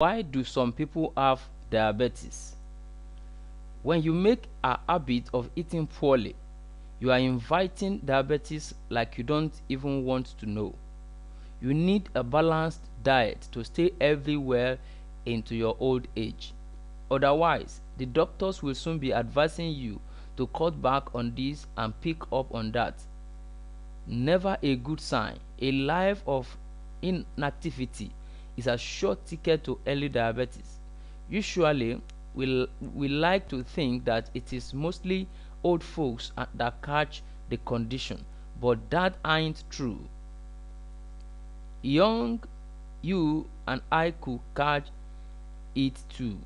Why do some people have diabetes? When you make a habit of eating poorly, you are inviting diabetes like you don't even want to know. You need a balanced diet to stay everywhere into your old age. Otherwise, the doctors will soon be advising you to cut back on this and pick up on that. Never a good sign. A life of inactivity is a short ticket to early diabetes. Usually, we like to think that it is mostly old folks that catch the condition, but that ain't true. Young you and I could catch it too.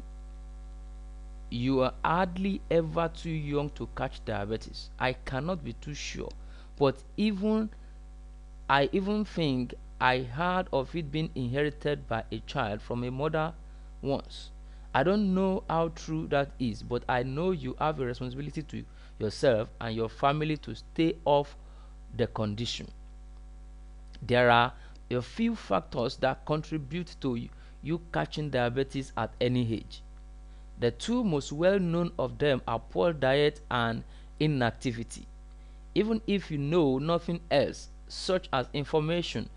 You are hardly ever too young to catch diabetes. I cannot be too sure, but I even think I heard of it being inherited by a child from a mother once. I don't know how true that is, but I know you have a responsibility to yourself and your family to stay off the condition. There are a few factors that contribute to you catching diabetes at any age. The two most well known of them are poor diet and inactivity. Even if you know nothing else, such as information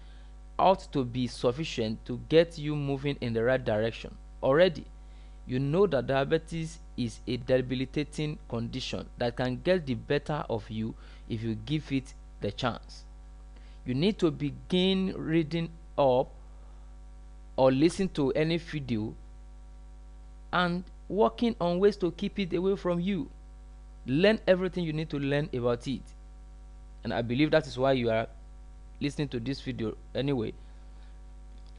ought to be sufficient to get you moving in the right direction. Already, you know that diabetes is a debilitating condition that can get the better of you if you give it the chance. You need to begin reading up or listen to any video and working on ways to keep it away from you. Learn everything you need to learn about it. And I believe that is why you are listening to this video anyway.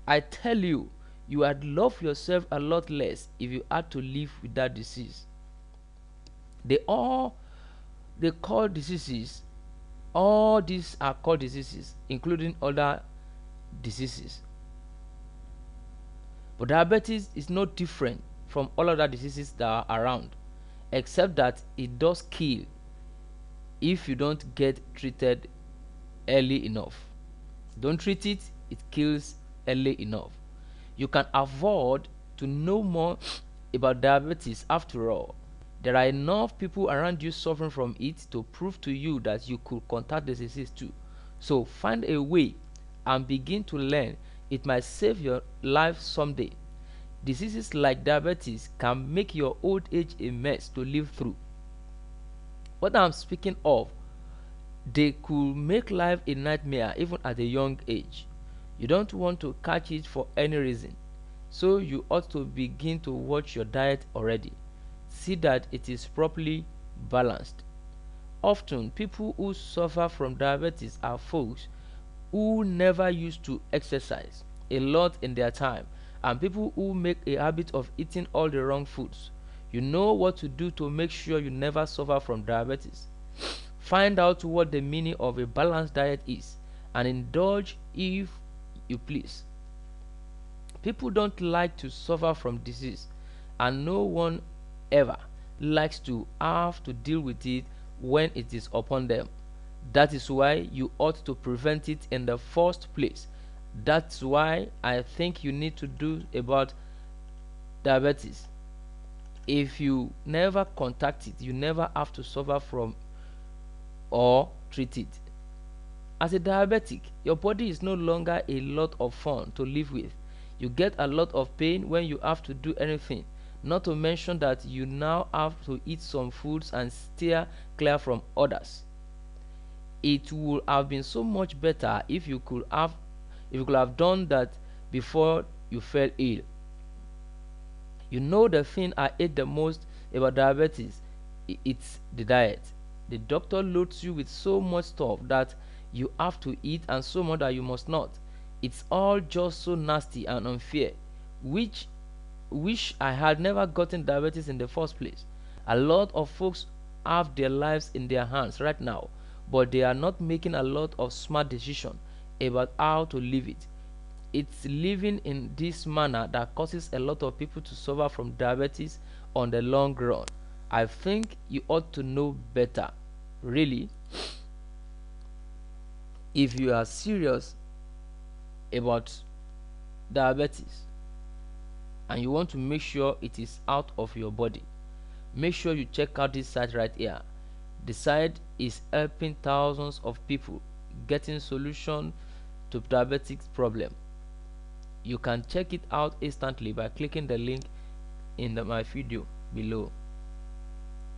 I tell you, you would love yourself a lot less if you had to live with that disease. They all they call diseases, all these are called diseases, including other diseases. But diabetes is no different from all other diseases that are around, except that it does kill if you don't get treated early enough. Don't treat it, it kills early enough. You can afford to know more about diabetes. After all, there are enough people around you suffering from it to prove to you that you could contact the disease too. So find a way and begin to learn. It might save your life someday. Diseases like diabetes can make your old age a mess to live through. What I'm speaking of, they could make life a nightmare even at a young age. You don't want to catch it for any reason, so you ought to begin to watch your diet already. See that it is properly balanced. Often, people who suffer from diabetes are folks who never used to exercise a lot in their time, and people who make a habit of eating all the wrong foods. You know what to do to make sure you never suffer from diabetes. Find out what the meaning of a balanced diet is and indulge if you please. People don't like to suffer from disease, and no one ever likes to have to deal with it when it is upon them. That is why you ought to prevent it in the first place. That's why I think you need to do about diabetes. If you never contact it, you never have to suffer from or treat it. As a diabetic, your body is no longer a lot of fun to live with. You get a lot of pain when you have to do anything, not to mention that you now have to eat some foods and steer clear from others. It would have been so much better if you could have done that before you fell ill. You know the thing I hate the most about diabetes, it's the diet. The doctor loads you with so much stuff that you have to eat and so much that you must not. It's all just so nasty and unfair. Which wish I had never gotten diabetes in the first place. A lot of folks have their lives in their hands right now, but they are not making a lot of smart decisions about how to live it. It's living in this manner that causes a lot of people to suffer from diabetes on the long run. I think you ought to know better, really, if you are serious about diabetes. and you want to make sure it is out of your body, make sure you check out this site right here. The site is helping thousands of people getting solution to diabetes problem. You can check it out instantly by clicking the link in my video below.